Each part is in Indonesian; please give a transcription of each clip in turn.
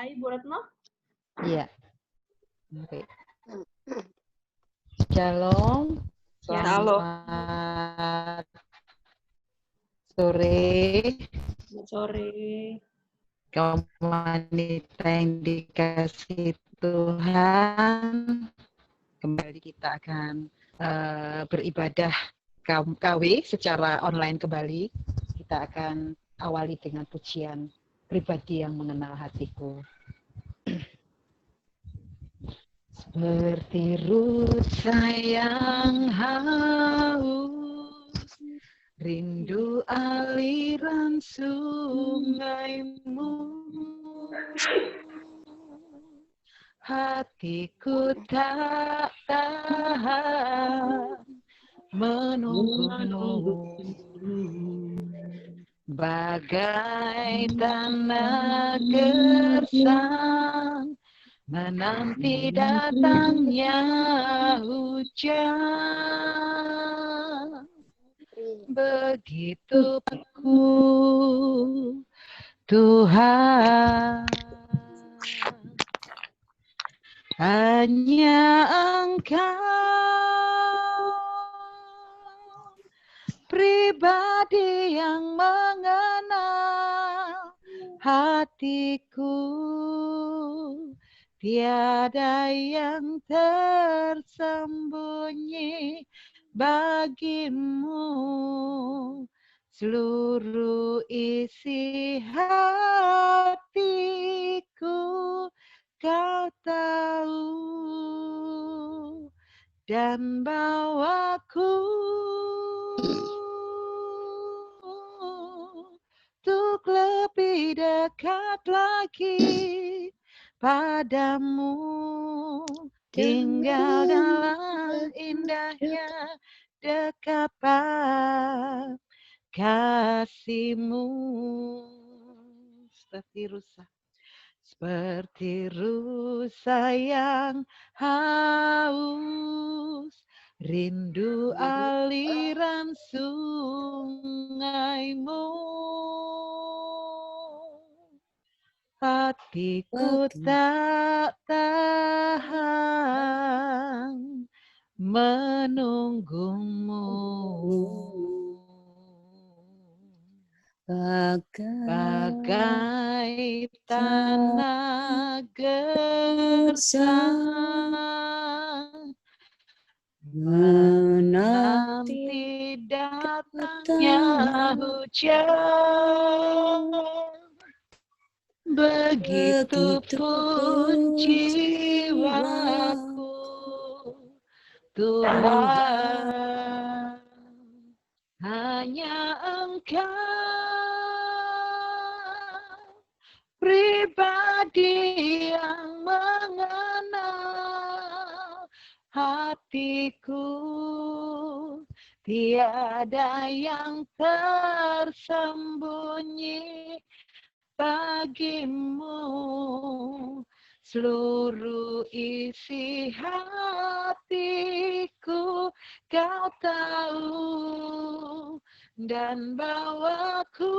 dimulai, Bu Retno? Iya. Oke. Shalom. Selamat sore. Selamat sore. Kaum wanita yang dikasih Tuhan. Kembali kita akan beribadah KW secara online kembali. Kita akan awali dengan pujian pribadi yang mengenal hatiku. Seperti rusa yang haus, rindu aliran sungaimu. Hatiku tak tahan menunggumu, bagai tanah gersang menanti datangnya hujan. Begitu aku Tuhan, hanya Engkau pribadi yang mengenal hatiku. Tiada yang tersembunyi bagimu, seluruh isi hatiku Kau tahu, dan bawaku untuk lebih dekat lagi padamu, tinggal dalam indahnya dekapan kasih-Mu. Seperti rusa yang haus, rindu aliran sungaimu. Hatiku tak tahan menunggumu, bagai tanah gersang menanti datangnya hujan. Begitupun jiwaku, Tuhan, hanya Engkau pribadi yang mengenal hatiku. Tiada yang tersembunyi bagimu, seluruh isi hatiku Kau tahu, dan bawaku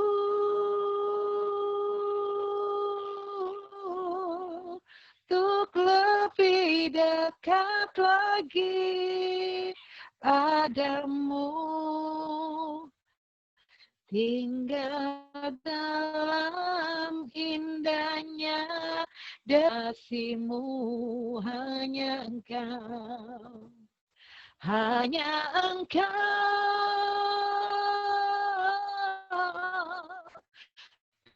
untuk lebih dekat lagi padamu, tinggal dalam indahnya kasih-Mu. Hanya Engkau, hanya Engkau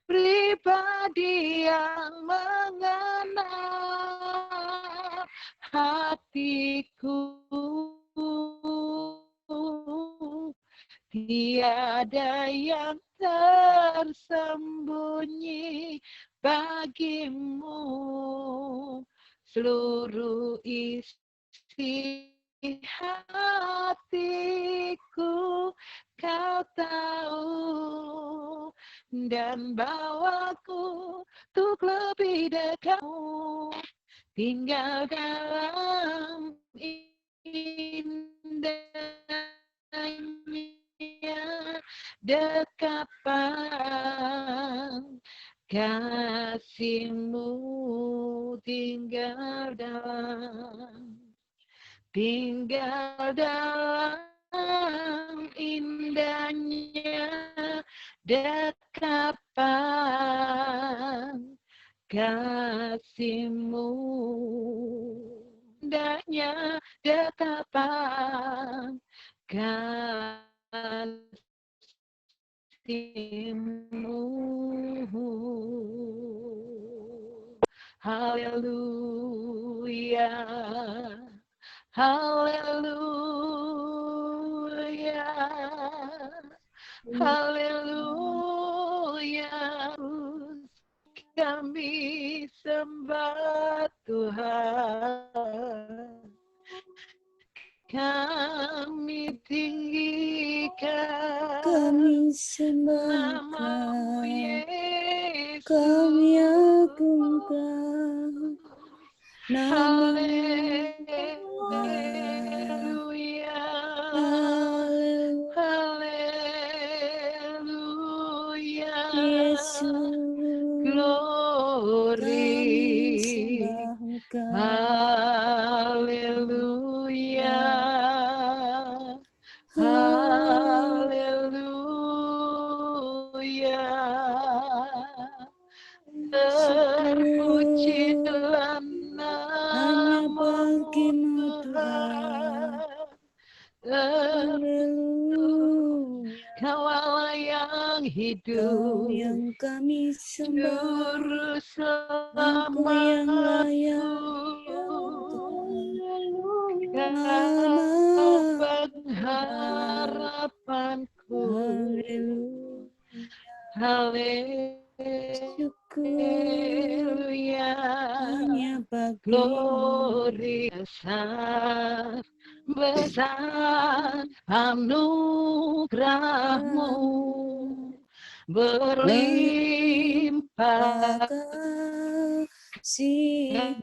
pribadi yang mengenal hatiku. Tiada yang tersembunyi bagimu, seluruh isi hatiku Kau tahu, dan bawaku untuk lebih dekatmu, tinggal dalam indahnya dekapan kasih-Mu tinggal dalam indahnya dekapan kasih-Mu, indahnya dekapan kasih-Mu. Haleluya, haleluya, haleluya. Kami sembah Tuhan, kami tinggikan, kami sembah nama-Mu Yesus, kami agungkan nama-Mu. Haleluya, haleluya, Yesus, kami glory, sembah Engkau. haleluya, haleluya. Terpujilah Hanya nama-Mu bagi-Mu Tuhan. Haleluya. Kau Allah yang Kau hidup, yang kami sembah, Juru Engkau yang selamatku. Kau pengharapanku. Haleluya, hanya bagi glory besar, besar anugerah-Mu berlimpah kasih.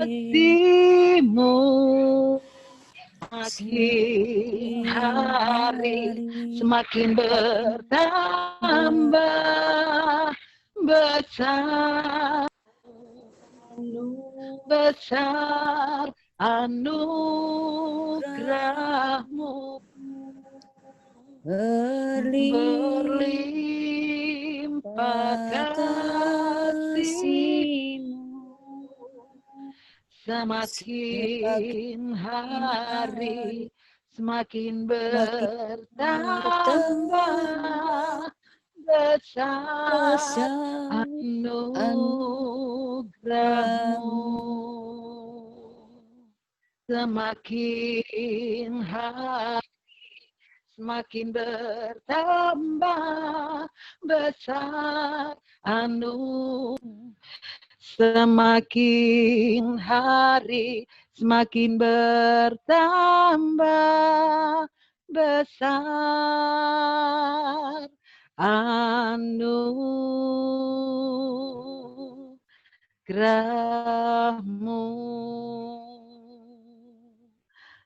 kasih-Mu semakin hari semakin bertambah besar, besar anugerah-Mu berlimpah kasih-Mu. Semakin hari semakin bertambah besar anugerah-Mu. Semakin hari semakin bertambah besar semakin hari semakin bertambah besar anugerah-Mu.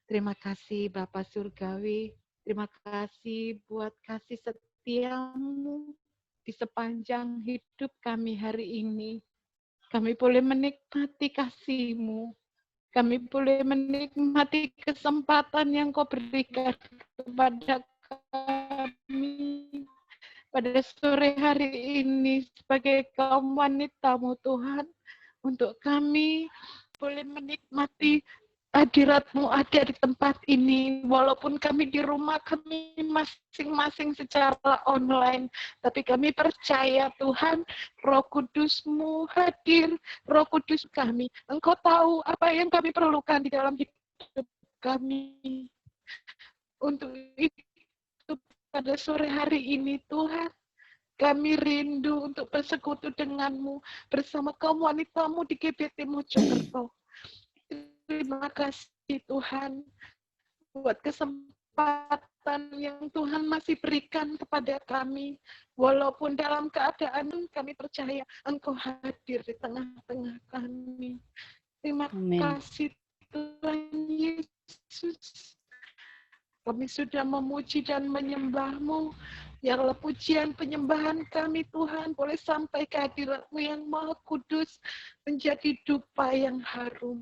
Terima kasih Bapa Surgawi, terima kasih buat kasih setia-Mu di sepanjang hidup kami hari ini. Kami boleh menikmati kasih-Mu. Kami boleh menikmati kesempatan yang Kau berikan kepada kami pada sore hari ini sebagai kaum wanita-Mu Tuhan. Untuk kami boleh menikmati hadirat-Mu ada di tempat ini, walaupun kami di rumah kami masing-masing secara online, tapi kami percaya Tuhan, Roh Kudus-Mu hadir, Roh Kudus kami. Engkau tahu apa yang kami perlukan di dalam hidup kami. Untuk itu pada sore hari ini Tuhan, kami rindu untuk bersekutu dengan-Mu bersama kaum wanita-Mu di GBT Mojokerto. Terima kasih Tuhan buat kesempatan yang Tuhan masih berikan kepada kami. Walaupun dalam keadaan kami percaya Engkau hadir di tengah-tengah kami. Terima kasih Tuhan Yesus. Kami sudah memuji dan menyembah-Mu. Biarlah pujian penyembahan kami Tuhan boleh sampai ke hadirat-Mu yang Maha Kudus menjadi dupa yang harum.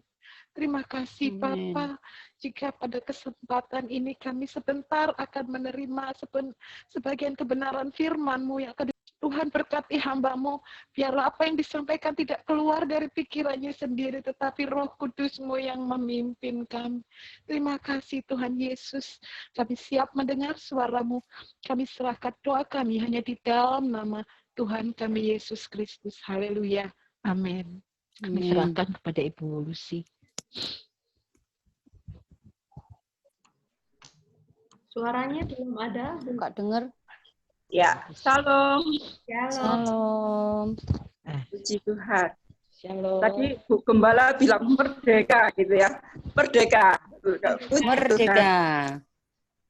Terima kasih Amin. Bapa, jika pada kesempatan ini kami sebentar akan menerima sebagian kebenaran firman-Mu yang akan Tuhan berkati hamba-Mu, biarlah apa yang disampaikan tidak keluar dari pikirannya sendiri, tetapi Roh Kudus-Mu yang memimpin kami. Terima kasih Tuhan Yesus, kami siap mendengar suara-Mu, kami serahkan doa kami hanya di dalam nama Tuhan kami Yesus Kristus. Haleluya. Amin. Kami Amin. serahkan kepada Ibu Lucy. Suaranya belum ada. Kak dengar? Ya, salam. Salam. Puji Tuhan. Shalom. Tadi Bu Gembala bilang merdeka gitu ya. Merdeka. Puji Merdeka. Tuhan.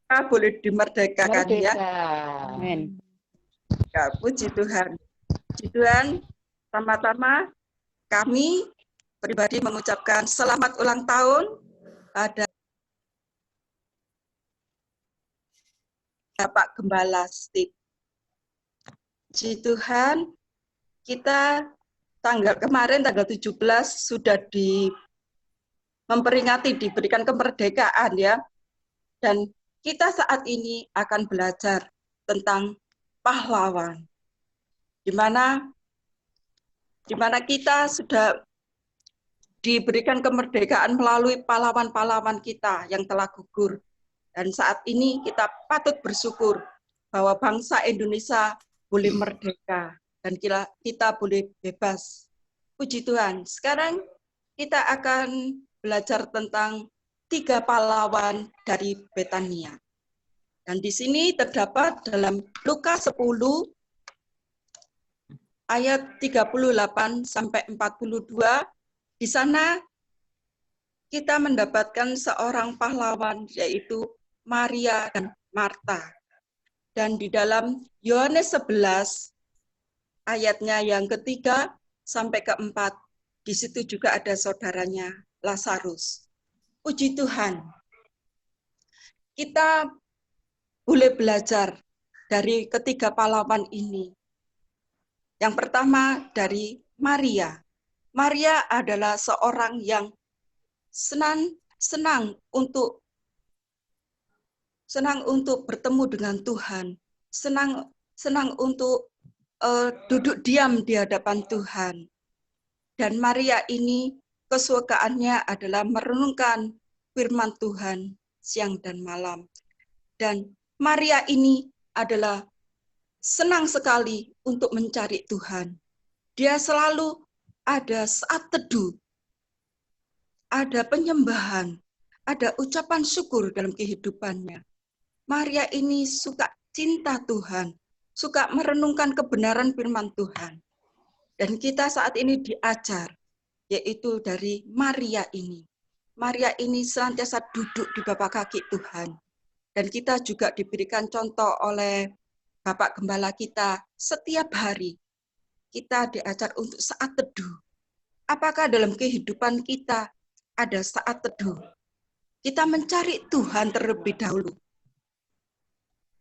Kita boleh dimerdekakan ya. Amin. Ya, puji Tuhan. Puji Tuhan. Sama-sama kami pribadi mengucapkan selamat ulang tahun pada Pak Gembala Steve. Puji Tuhan, kita kemarin tanggal 17 sudah memperingati diberikan kemerdekaan ya. Dan kita saat ini akan belajar tentang pahlawan. Di mana kita sudah diberikan kemerdekaan melalui pahlawan-pahlawan kita yang telah gugur. Dan saat ini kita patut bersyukur bahwa bangsa Indonesia boleh merdeka dan kita boleh bebas. Puji Tuhan. Sekarang kita akan belajar tentang 3 pahlawan dari Betania. Dan di sini terdapat dalam Lukas 10 ayat 38 sampai 42. Di sana kita mendapatkan seorang pahlawan yaitu Maria dan Marta. Dan di dalam Yohanes 11 ayatnya yang ketiga sampai keempat, di situ juga ada saudaranya Lazarus. Puji Tuhan. Kita boleh belajar dari ketiga pahlawan ini. Yang pertama dari Maria. Maria adalah seorang yang senang untuk bertemu dengan Tuhan, senang untuk duduk diam di hadapan Tuhan. Dan Maria ini kesukaannya adalah merenungkan firman Tuhan siang dan malam. Dan Maria ini adalah senang sekali untuk mencari Tuhan. Dia selalu ada saat teduh, ada penyembahan, ada ucapan syukur dalam kehidupannya. Maria ini suka cinta Tuhan, suka merenungkan kebenaran firman Tuhan. Dan kita saat ini diajar, yaitu dari Maria ini. Maria ini senantiasa duduk di bawah kaki Tuhan. Dan kita juga diberikan contoh oleh Bapak Gembala kita, setiap hari kita diajar untuk saat teduh. Apakah dalam kehidupan kita ada saat teduh? Kita mencari Tuhan terlebih dahulu.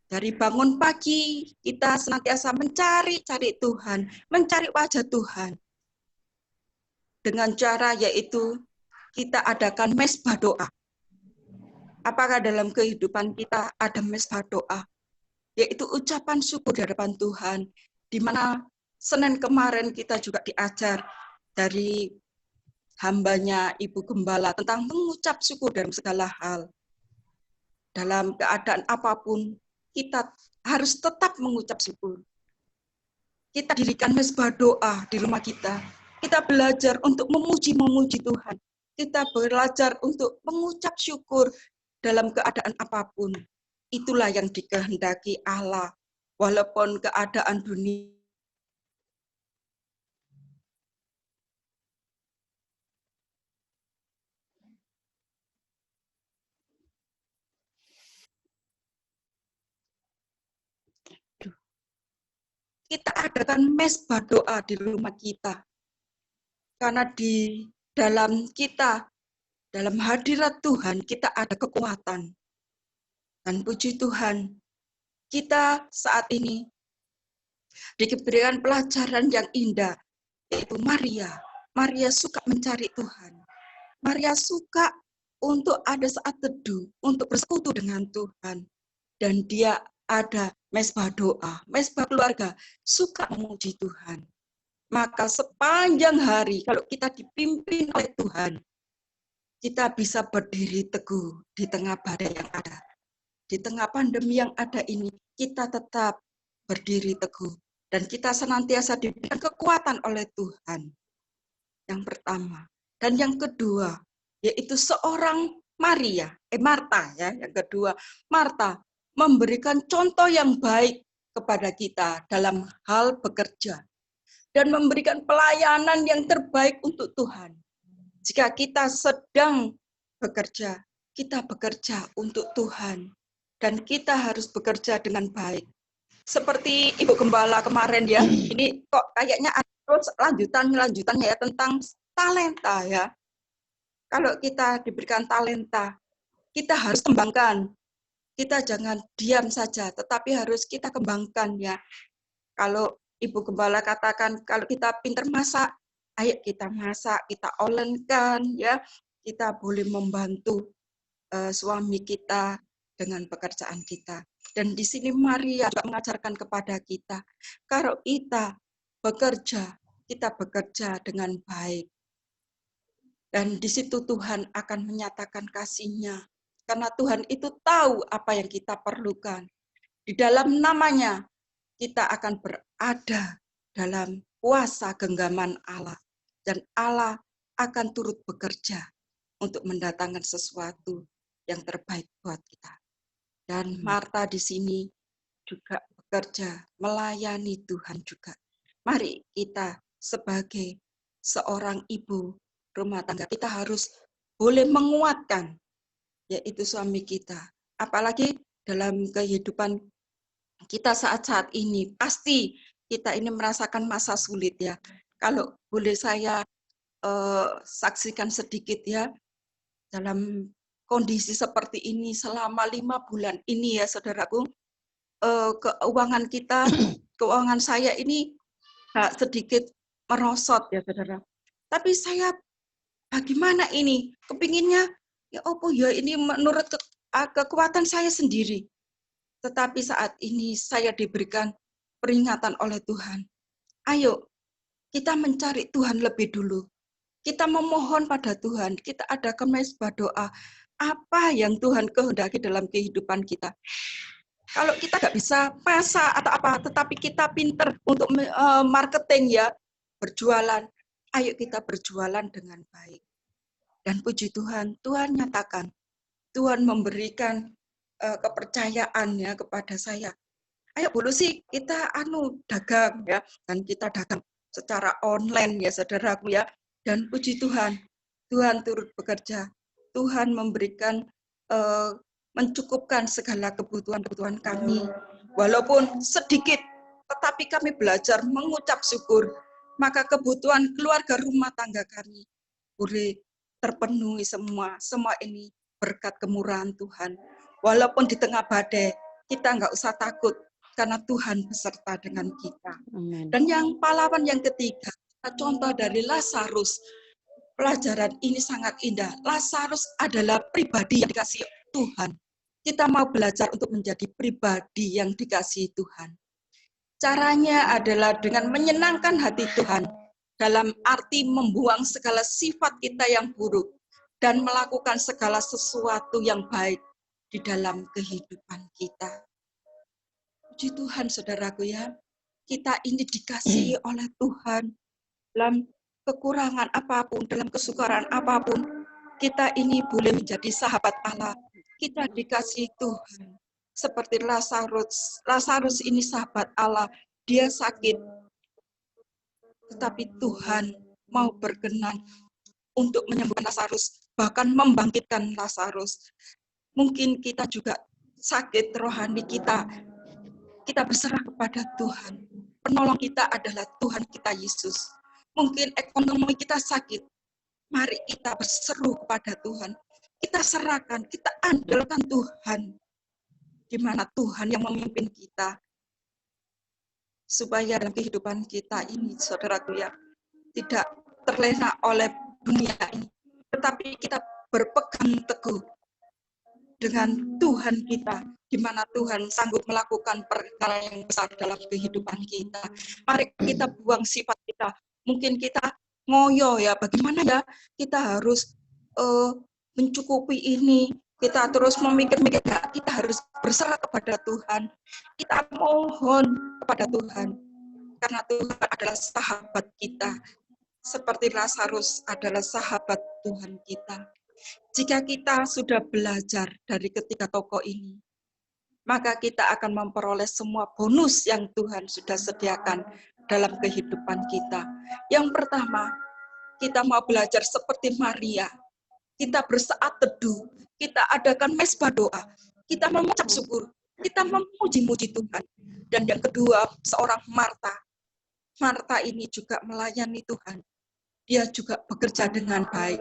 Dari bangun pagi, kita senantiasa mencari Tuhan, mencari wajah Tuhan. Dengan cara yaitu kita adakan mezbah doa. Apakah dalam kehidupan kita ada mezbah doa? Yaitu ucapan syukur di hadapan Tuhan, di mana Senin kemarin kita juga diajar dari hambanya Ibu Gembala tentang mengucap syukur dalam segala hal. Dalam keadaan apapun, kita harus tetap mengucap syukur. Kita dirikan mezbah doa di rumah kita. Kita belajar untuk memuji Tuhan. Kita belajar untuk mengucap syukur dalam keadaan apapun. Itulah yang dikehendaki Allah. Walaupun keadaan dunia kita adakan mezbah doa di rumah kita. Karena di dalam kita, dalam hadirat Tuhan, kita ada kekuatan. Dan puji Tuhan, kita saat ini diberikan pelajaran yang indah, yaitu Maria. Maria suka mencari Tuhan. Maria suka untuk ada saat teduh, untuk bersekutu dengan Tuhan. Dan dia ada mezbah doa, mezbah keluarga, suka memuji Tuhan. Maka sepanjang hari, kalau kita dipimpin oleh Tuhan, kita bisa berdiri teguh di tengah badai yang ada. Di tengah pandemi yang ada ini, kita tetap berdiri teguh. Dan kita senantiasa diberikan kekuatan oleh Tuhan. Yang pertama. Dan yang kedua, yaitu seorang Marta ya. Yang kedua, Marta memberikan contoh yang baik kepada kita dalam hal bekerja. Dan memberikan pelayanan yang terbaik untuk Tuhan. Jika kita sedang bekerja, kita bekerja untuk Tuhan. Dan kita harus bekerja dengan baik. Seperti Ibu Gembala kemarin ya, ini kok kayaknya ada terus lanjutannya ya tentang talenta ya. Kalau kita diberikan talenta, kita harus kembangkan. Kita jangan diam saja, tetapi harus kita kembangkan ya. Kalau Ibu Gembala katakan, kalau kita pintar masak, ayo kita masak, kita olenkan ya. Kita boleh membantu suami kita dengan pekerjaan kita. Dan di sini Maria juga mengajarkan kepada kita, kalau kita bekerja dengan baik. Dan di situ Tuhan akan menyatakan kasih-Nya. Karena Tuhan itu tahu apa yang kita perlukan. Di dalam namanya, kita akan berada dalam kuasa genggaman Allah. Dan Allah akan turut bekerja untuk mendatangkan sesuatu yang terbaik buat kita. Dan Marta di sini juga bekerja, melayani Tuhan juga. Mari kita sebagai seorang ibu rumah tangga, kita harus boleh menguatkan, yaitu suami kita. Apalagi dalam kehidupan kita saat-saat ini, pasti kita ini merasakan masa sulit ya. Kalau boleh saya saksikan sedikit ya, dalam kondisi seperti ini selama 5 bulan ini ya saudaraku, keuangan saya ini sedikit merosot ya saudara. Tapi saya bagaimana ini? Kepinginnya ya opo ya ini menurut kekuatan saya sendiri. Tetapi saat ini saya diberikan peringatan oleh Tuhan. Ayo kita mencari Tuhan lebih dulu. Kita memohon pada Tuhan, kita adakan mezbah doa. Apa yang Tuhan kehendaki dalam kehidupan kita. Kalau kita nggak bisa masak atau apa, tetapi kita pinter untuk marketing ya, berjualan. Ayo kita berjualan dengan baik. Dan puji Tuhan, Tuhan nyatakan, Tuhan memberikan kepercayaan ya kepada saya. Ayo dulu sih kita dagang ya, dan kita dagang secara online ya saudaraku ya. Dan puji Tuhan, Tuhan turut bekerja. Tuhan memberikan, mencukupkan segala kebutuhan-kebutuhan kami. Walaupun sedikit, tetapi kami belajar mengucap syukur. Maka kebutuhan keluarga rumah tangga kami boleh terpenuhi semua. Semua ini berkat kemurahan Tuhan. Walaupun di tengah badai, kita nggak usah takut, karena Tuhan beserta dengan kita. Amen. Dan yang pahlawan yang ketiga, contoh dari Lazarus. Pelajaran ini sangat indah. Lazarus adalah pribadi yang dikasihi Tuhan. Kita mau belajar untuk menjadi pribadi yang dikasihi Tuhan. Caranya adalah dengan menyenangkan hati Tuhan. Dalam arti membuang segala sifat kita yang buruk. Dan melakukan segala sesuatu yang baik di dalam kehidupan kita. Puji Tuhan saudaraku ya. Kita ini dikasihi oleh Tuhan. Dalam kekurangan apapun, dalam kesukaran apapun, kita ini boleh menjadi sahabat Allah. Kita dikasihi Tuhan. Seperti Lazarus. Lazarus ini sahabat Allah. Dia sakit. Tetapi Tuhan mau berkenan untuk menyembuhkan Lazarus. Bahkan membangkitkan Lazarus. Mungkin kita juga sakit rohani kita. Kita berserah kepada Tuhan. Penolong kita adalah Tuhan kita Yesus. Mungkin ekonomi kita sakit. Mari kita berseru kepada Tuhan. Kita serahkan, kita andalkan Tuhan. di mana Tuhan yang memimpin kita. Supaya dalam kehidupan kita ini, saudaraku ya, tidak terlena oleh dunia ini. Tetapi kita berpegang teguh dengan Tuhan kita, di mana Tuhan sanggup melakukan perkara yang besar dalam kehidupan kita. Mari kita buang sifat kita. Mungkin kita ngoyo ya, bagaimana ya kita harus mencukupi ini. Kita terus memikir-mikir, kita harus berserah kepada Tuhan. Kita mohon kepada Tuhan. Karena Tuhan adalah sahabat kita. Seperti Lazarus adalah sahabat Tuhan kita. Jika kita sudah belajar dari ketiga tokoh ini, maka kita akan memperoleh semua bonus yang Tuhan sudah sediakan dalam kehidupan kita. Yang pertama, kita mau belajar seperti Maria. Kita bersaat teduh, kita adakan mesbah doa, kita mengucap syukur, kita memuji-muji Tuhan. Dan yang kedua, seorang Marta. Marta ini juga melayani Tuhan. Dia juga bekerja dengan baik.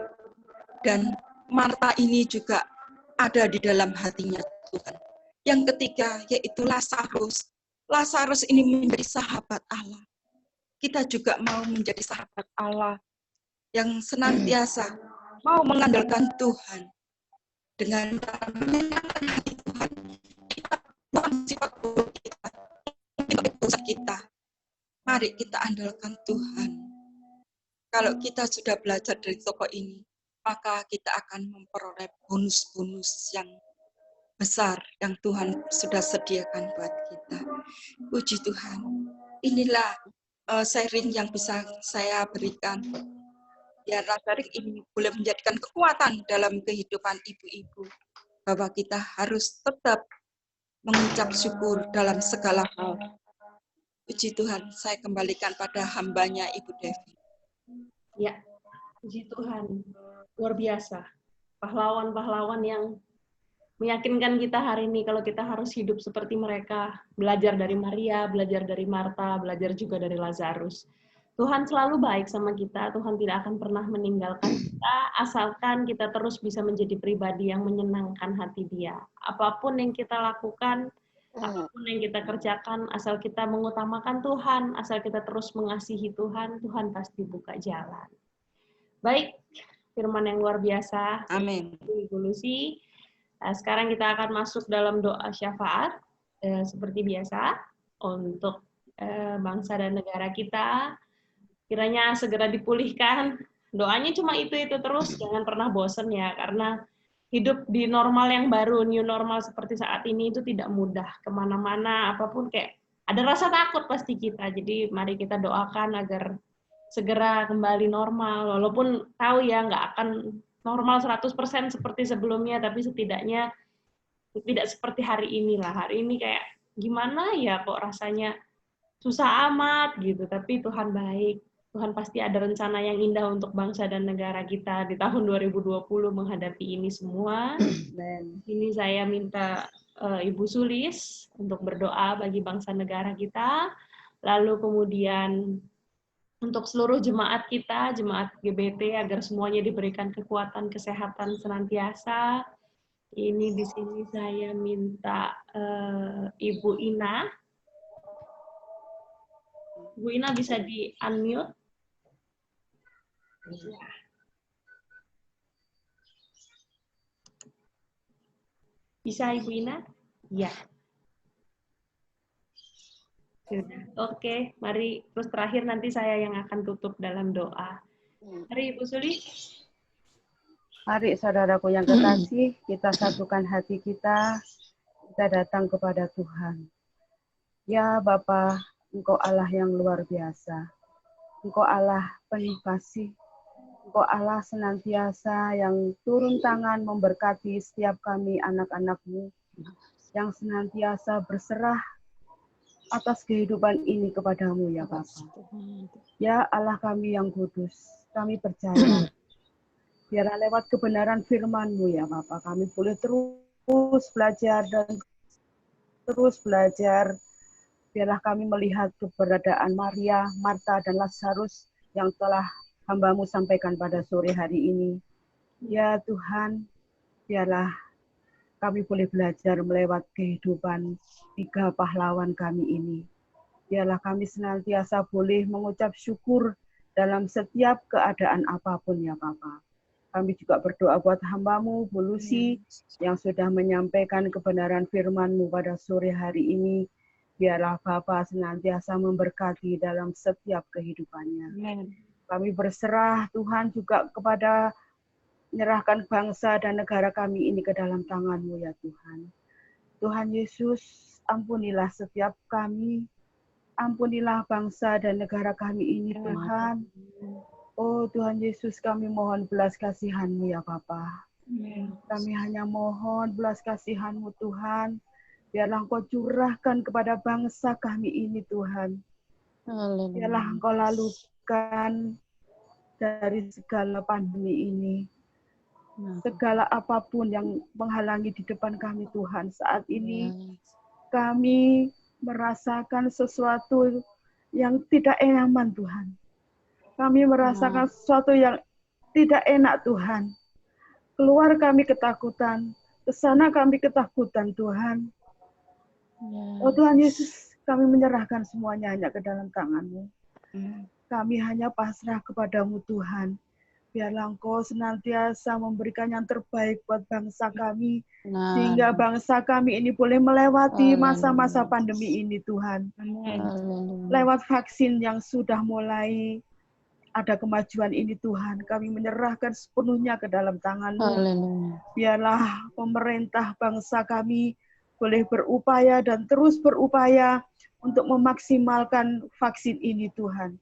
Dan Marta ini juga ada di dalam hatinya Tuhan. Yang ketiga, yaitu Lazarus. Lazarus ini menjadi sahabat Allah. Kita juga mau menjadi sahabat Allah yang senantiasa mau mengandalkan Tuhan. Dengan menyenangkan hati Tuhan, kita buang sifat buruk kita, mungkin dosa kita. Mari kita andalkan Tuhan. Kalau kita sudah belajar dari tokoh ini, maka kita akan memperoleh bonus-bonus yang besar yang Tuhan sudah sediakan buat kita. Puji Tuhan. Inilah sharing yang bisa saya berikan. Biarlah sharing ini boleh menjadikan kekuatan dalam kehidupan ibu-ibu. Bahwa kita harus tetap mengucap syukur dalam segala hal. Puji Tuhan, saya kembalikan pada hambanya Ibu Devi. Ya, puji Tuhan. Luar biasa. Pahlawan-pahlawan yang meyakinkan kita hari ini kalau kita harus hidup seperti mereka. Belajar dari Maria, belajar dari Marta, belajar juga dari Lazarus. Tuhan selalu baik sama kita, Tuhan tidak akan pernah meninggalkan kita, asalkan kita terus bisa menjadi pribadi yang menyenangkan hati Dia. Apapun yang kita lakukan, apapun yang kita kerjakan, asal kita mengutamakan Tuhan, asal kita terus mengasihi Tuhan, Tuhan pasti buka jalan. Baik, firman yang luar biasa. Amin. Ibu Lucy. Sekarang kita akan masuk dalam doa syafaat, seperti biasa, untuk bangsa dan negara kita. Kiranya segera dipulihkan. Doanya cuma itu terus, jangan pernah bosen ya, karena hidup di normal yang baru, new normal seperti saat ini itu tidak mudah. Kemana-mana, apapun kayak ada rasa takut pasti kita. Jadi mari kita doakan agar segera kembali normal. Walaupun tahu ya nggak akan normal 100% seperti sebelumnya, tapi setidaknya tidak seperti hari ini lah. Hari ini kayak gimana ya kok rasanya susah amat gitu, tapi Tuhan baik. Tuhan pasti ada rencana yang indah untuk bangsa dan negara kita di tahun 2020 menghadapi ini semua. Dan ini saya minta Ibu Sulis untuk berdoa bagi bangsa negara kita. Lalu kemudian untuk seluruh jemaat kita, jemaat GBT, agar semuanya diberikan kekuatan, kesehatan senantiasa. Ini di sini saya minta Ibu Ina. Ibu Ina bisa di-unmute. Ya. Bisa Ibu Ina? Ya. Sudah. Oke, mari terus terakhir nanti saya yang akan tutup dalam doa. Mari Ibu Suli. Mari saudaraku yang kekasih, kita satukan hati kita datang kepada Tuhan. Ya Bapa, Engkau Allah yang luar biasa. Engkau Allah penuh kasih. Engkau Allah senantiasa yang turun tangan memberkati setiap kami anak-anak-Mu, yang senantiasa berserah atas kehidupan ini kepadamu ya Bapa. Ya Allah kami yang kudus, kami percaya. Biarlah lewat kebenaran firman-Mu ya Bapa, kami boleh terus belajar dan terus belajar. Biarlah kami melihat keberadaan Maria, Marta, dan Lazarus yang telah hamba-Mu sampaikan pada sore hari ini. Ya Tuhan, biarlah kami boleh belajar melewat kehidupan 3 pahlawan kami ini. Biarlah kami senantiasa boleh mengucap syukur dalam setiap keadaan apapun ya Bapa. Kami juga berdoa buat hamba-Mu, Bu Lucy, yang sudah menyampaikan kebenaran firman-Mu pada sore hari ini. Biarlah Bapa senantiasa memberkati dalam setiap kehidupannya. Kami berserah Tuhan juga kepada menyerahkan bangsa dan negara kami ini ke dalam tangan-Mu ya Tuhan. Tuhan Yesus, ampunilah setiap kami, ampunilah bangsa dan negara kami ini Tuhan. Oh Tuhan Yesus, kami mohon belas kasihan-Mu ya Bapa. Kami hanya mohon belas kasihan-Mu Tuhan. Biarlah Engkau curahkan kepada bangsa kami ini Tuhan. Biarlah Engkau lalukan dari segala pandemi ini. Segala apapun yang menghalangi di depan kami Tuhan saat ini. Kami merasakan sesuatu yang tidak nyaman Tuhan. Kami merasakan sesuatu yang tidak enak Tuhan. Keluar kami ketakutan, ke sana kami ketakutan Tuhan. Oh Tuhan Yesus, kami menyerahkan semuanya hanya ke dalam tangan-Mu. Kami hanya pasrah kepadamu Tuhan. Biarlah Engkau senantiasa memberikan yang terbaik buat bangsa kami. Sehingga bangsa kami ini boleh melewati masa-masa pandemi ini Tuhan. Lewat vaksin yang sudah mulai ada kemajuan ini Tuhan, kami menyerahkan sepenuhnya ke dalam tangan-Mu. Biarlah pemerintah bangsa kami boleh berupaya dan terus berupaya untuk memaksimalkan vaksin ini Tuhan.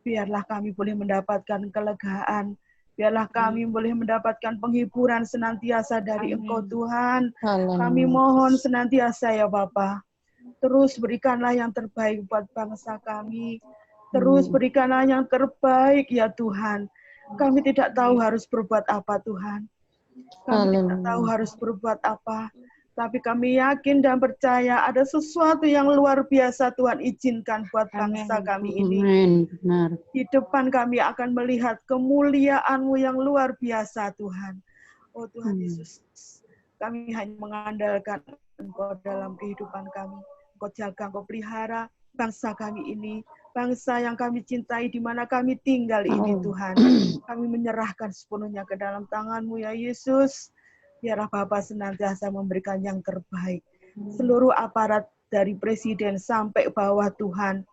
Biarlah kami boleh mendapatkan kelegaan. Biarlah kami boleh mendapatkan penghiburan senantiasa dari Engkau Tuhan. Kami mohon senantiasa ya Bapa. Terus berikanlah yang terbaik buat bangsa kami. Terus berikanlah yang terbaik ya Tuhan. Kami tidak tahu harus berbuat apa Tuhan. Kami tidak tahu harus berbuat apa. Tapi kami yakin dan percaya ada sesuatu yang luar biasa Tuhan izinkan buat bangsa kami ini. Di depan kami akan melihat kemuliaan-Mu yang luar biasa Tuhan. Oh Tuhan Yesus, kami hanya mengandalkan Engkau dalam kehidupan kami. Engkau jaga, Engkau pelihara bangsa kami ini. Bangsa yang kami cintai di mana kami tinggal ini Tuhan. Kami menyerahkan sepenuhnya ke dalam tangan-Mu ya Yesus. Biarlah Bapa senantiasa memberikan yang terbaik. Seluruh aparat dari presiden sampai bawah Tuhan.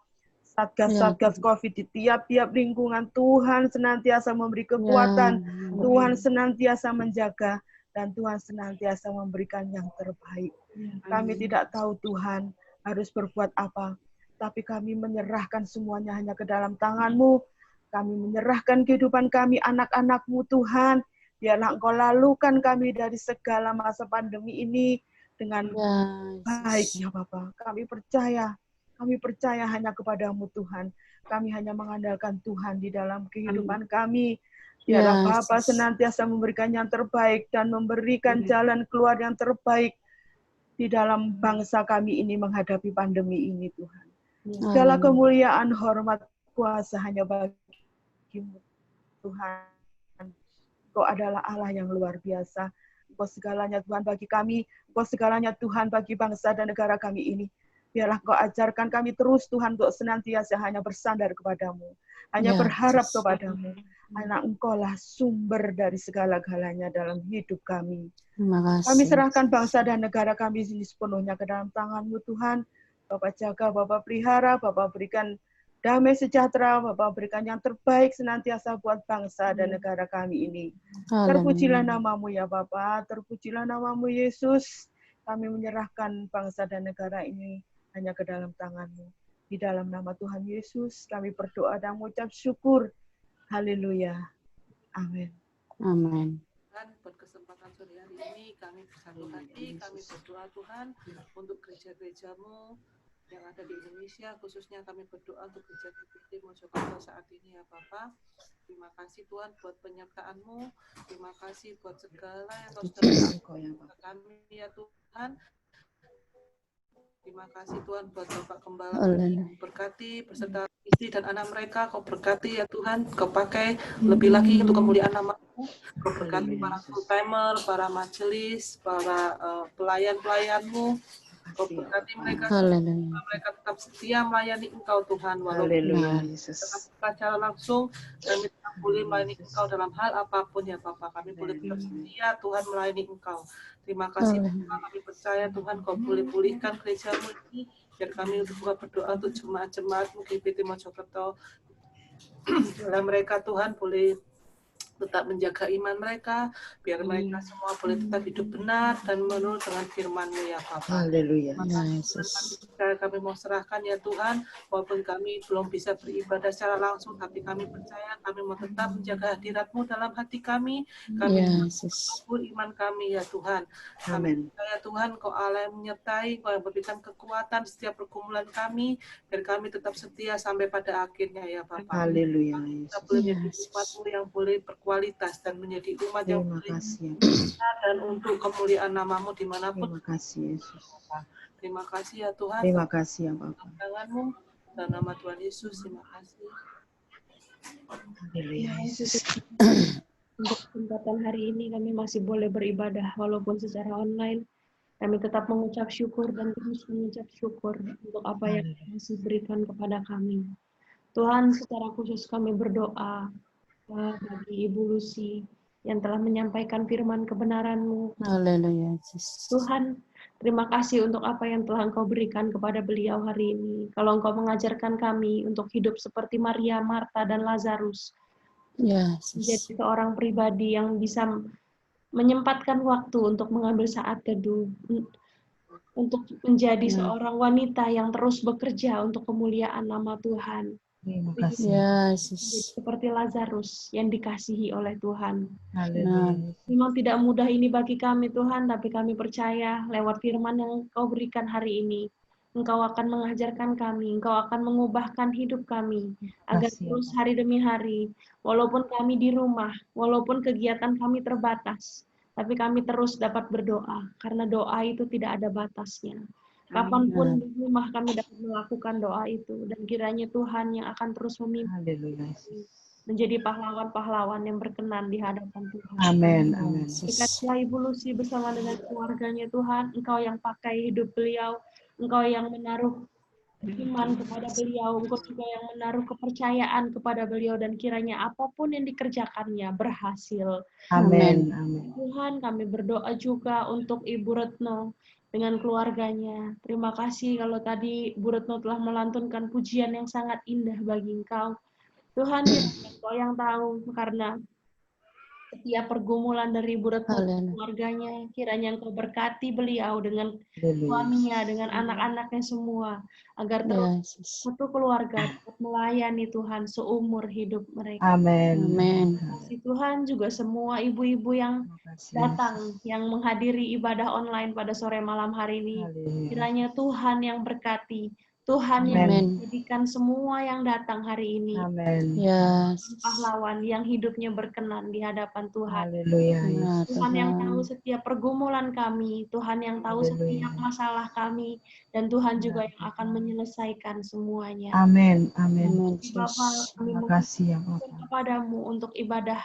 Satgas-satgas COVID di tiap-tiap lingkungan. Tuhan senantiasa memberi kekuatan. Tuhan senantiasa menjaga. Dan Tuhan senantiasa memberikan yang terbaik. Kami tidak tahu Tuhan harus berbuat apa. Tapi kami menyerahkan semuanya hanya ke dalam tangan-Mu. Kami menyerahkan kehidupan kami, anak-anak-Mu Tuhan. Biarlah Engkau lalukan kami dari segala masa pandemi ini dengan baik ya Bapa. Kami percaya hanya kepada-Mu Tuhan. Kami hanya mengandalkan Tuhan di dalam kehidupan kami. Biarlah Bapa senantiasa memberikan yang terbaik dan memberikan jalan keluar yang terbaik di dalam bangsa kami ini menghadapi pandemi ini Tuhan. Segala kemuliaan, hormat, kuasa hanya bagi-Mu Tuhan. Engkau adalah Allah yang luar biasa. Engkau segalanya Tuhan bagi kami. Engkau segalanya Tuhan bagi bangsa dan negara kami ini. Biarlah Engkau ajarkan kami terus Tuhan untuk senantiasa hanya bersandar kepada-Mu. Hanya berharap kepada-Mu. Anak Engkau lah sumber dari segala-galanya dalam hidup kami. Kami serahkan bangsa dan negara kami ini sepenuhnya ke dalam tangan-Mu Tuhan. Bapak jaga, Bapak pelihara, Bapak berikan damai sejahtera, Bapak berikan yang terbaik senantiasa buat bangsa dan negara kami ini. Terpujilah nama-Mu ya Bapak, terpujilah nama-Mu Yesus. Kami menyerahkan bangsa dan negara ini hanya ke dalam tangan-Mu. Di dalam nama Tuhan Yesus, kami berdoa dan mengucap syukur. Haleluya. Amin. Amin. Buat kesempatan sore hari ini kami bersatu hati, kami berdoa Tuhan untuk gereja-gereja-Mu yang ada di Indonesia, khususnya kami berdoa untuk gereja GBT Mojokerto saat ini ya Bapak. Terima kasih Tuhan buat penyertaan-Mu, terima kasih buat segala yang Kau sertakan kami ya Tuhan. Terima kasih Tuhan buat Bapak Gembala berkati beserta istri dan anak mereka, Kau berkati ya Tuhan, Kau pakai lebih lagi untuk kemuliaan nama-Mu. Kau berkati para full-timer, para majelis, para pelayan-pelayan-Mu. Kau berkati mereka, mereka tetap setia melayani Engkau Tuhan, walaupun secara langsung kami tetap boleh melayani Engkau dalam hal apapun ya Bapak. Kami boleh tetap setia Tuhan melayani Engkau. Terima kasih Tuhan, kami percaya Tuhan Kau boleh pulihkan gereja-Mu ini, biar kami juga berdoa untuk jemaat-jemaat-Mu GPT Mojokerto. Dalam mereka Tuhan boleh tetap menjaga iman mereka, biar mereka semua boleh tetap hidup benar dan menurut dengan firman-Mu ya Bapa. Haleluya. Kami mau serahkan ya Tuhan, walaupun kami belum bisa beribadah secara langsung, tapi kami percaya kami mau tetap menjaga hadirat-Mu dalam hati kami. Kami mengukur iman kami ya Tuhan. Kami percaya Tuhan, Kau Allah yang menyertai, Kau yang memberikan kekuatan setiap pergumulan kami, biar kami tetap setia sampai pada akhirnya ya Bapa. Haleluya. Kita boleh menjadi umat-Mu yang boleh berkualitas dan menjadi umat yang boleh dan untuk kemuliaan nama-Mu dimanapun. Terima kasih Yesus. Terima kasih ya Tuhan. Terima kasih ya Bapak. Tangan-Mu dalam nama Tuhan Yesus. Terima kasih. Haleluya Yesus. Untuk kesempatan hari ini kami masih boleh beribadah walaupun secara online. Kami tetap mengucap syukur dan terus mengucap syukur untuk apa yang masih berikan kepada kami. Tuhan, secara khusus kami berdoa bagi Ibu Lucy yang telah menyampaikan firman kebenaran-Mu. Haleluya. Tuhan, terima kasih untuk apa yang telah Engkau berikan kepada beliau hari ini. Kalau Engkau mengajarkan kami untuk hidup seperti Maria, Marta, dan Lazarus, menjadi seorang pribadi yang bisa menyempatkan waktu untuk mengambil saat teduh, untuk menjadi seorang wanita yang terus bekerja untuk kemuliaan nama Tuhan. Terima kasih. Seperti Lazarus yang dikasihi oleh Tuhan. Haleluya. Memang tidak mudah ini bagi kami Tuhan, tapi kami percaya lewat firman yang Engkau berikan hari ini, Engkau akan mengajarkan kami, Engkau akan mengubahkan hidup kami, agar terus hari demi hari, walaupun kami di rumah, walaupun kegiatan kami terbatas, tapi kami terus dapat berdoa, karena doa itu tidak ada batasnya. Kapanpun di rumah kami dapat melakukan doa itu, dan kiranya Tuhan yang akan terus memimpin menjadi pahlawan-pahlawan yang berkenan di hadapan Tuhan. Amin. Amin. Berkatilah Ibu Lucy bersama dengan keluarganya Tuhan, Engkau yang pakai hidup beliau, Engkau yang menaruh iman kepada beliau, Engkau juga yang menaruh kepercayaan kepada beliau, dan kiranya apapun yang dikerjakannya berhasil. Amin. Tuhan, kami berdoa juga untuk Ibu Retno dengan keluarganya. Terima kasih kalau tadi Bu Retno telah melantunkan pujian yang sangat indah bagi Engkau. Tuhan, Engkau yang tahu, karena setiap pergumulan dari Bu Retno dan keluarganya, kiranya Engkau berkati beliau dengan suaminya, dengan anak-anaknya semua, agar terus satu keluarga dapat melayani Tuhan seumur hidup mereka. Amin. Kasih Tuhan juga semua ibu-ibu yang datang, yang menghadiri ibadah online pada sore malam hari ini. Kiranya Tuhan yang berkati, Tuhan yang menjadikan semua yang datang hari ini pahlawan yang hidupnya berkenan di hadapan Tuhan. Tuhan yang tahu setiap pergumulan kami, Tuhan yang tahu setiap masalah kami, dan Tuhan juga yang akan menyelesaikan semuanya. Amin. Bapak, kami Terima kasih ya mohon Bapak. kepadamu untuk ibadah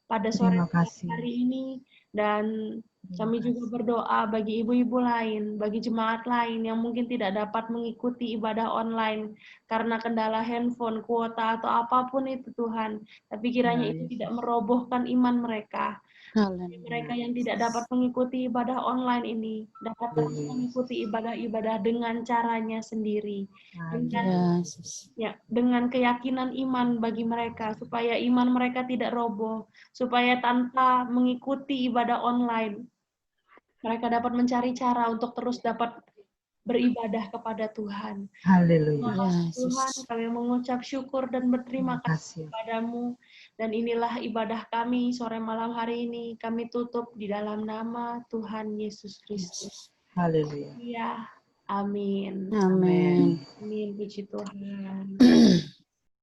pada sore hari ini, dan kami juga berdoa bagi ibu-ibu lain, bagi jemaat lain yang mungkin tidak dapat mengikuti ibadah online karena kendala handphone, kuota, atau apapun itu Tuhan. Tapi kiranya itu tidak merobohkan iman mereka. Mereka yang tidak dapat mengikuti ibadah online ini dapat terus mengikuti ibadah-ibadah dengan caranya sendiri. Dengan keyakinan iman bagi mereka, supaya iman mereka tidak roboh, supaya tanpa mengikuti ibadah online, mereka dapat mencari cara untuk terus dapat beribadah kepada Tuhan. Haleluya. Tuhan, kami mengucap syukur dan berterima kasih kepadamu. Dan inilah ibadah kami sore malam hari ini. Kami tutup di dalam nama Tuhan Yesus Kristus. Haleluya. Ya, amin. Amin. Amin, puji Tuhan.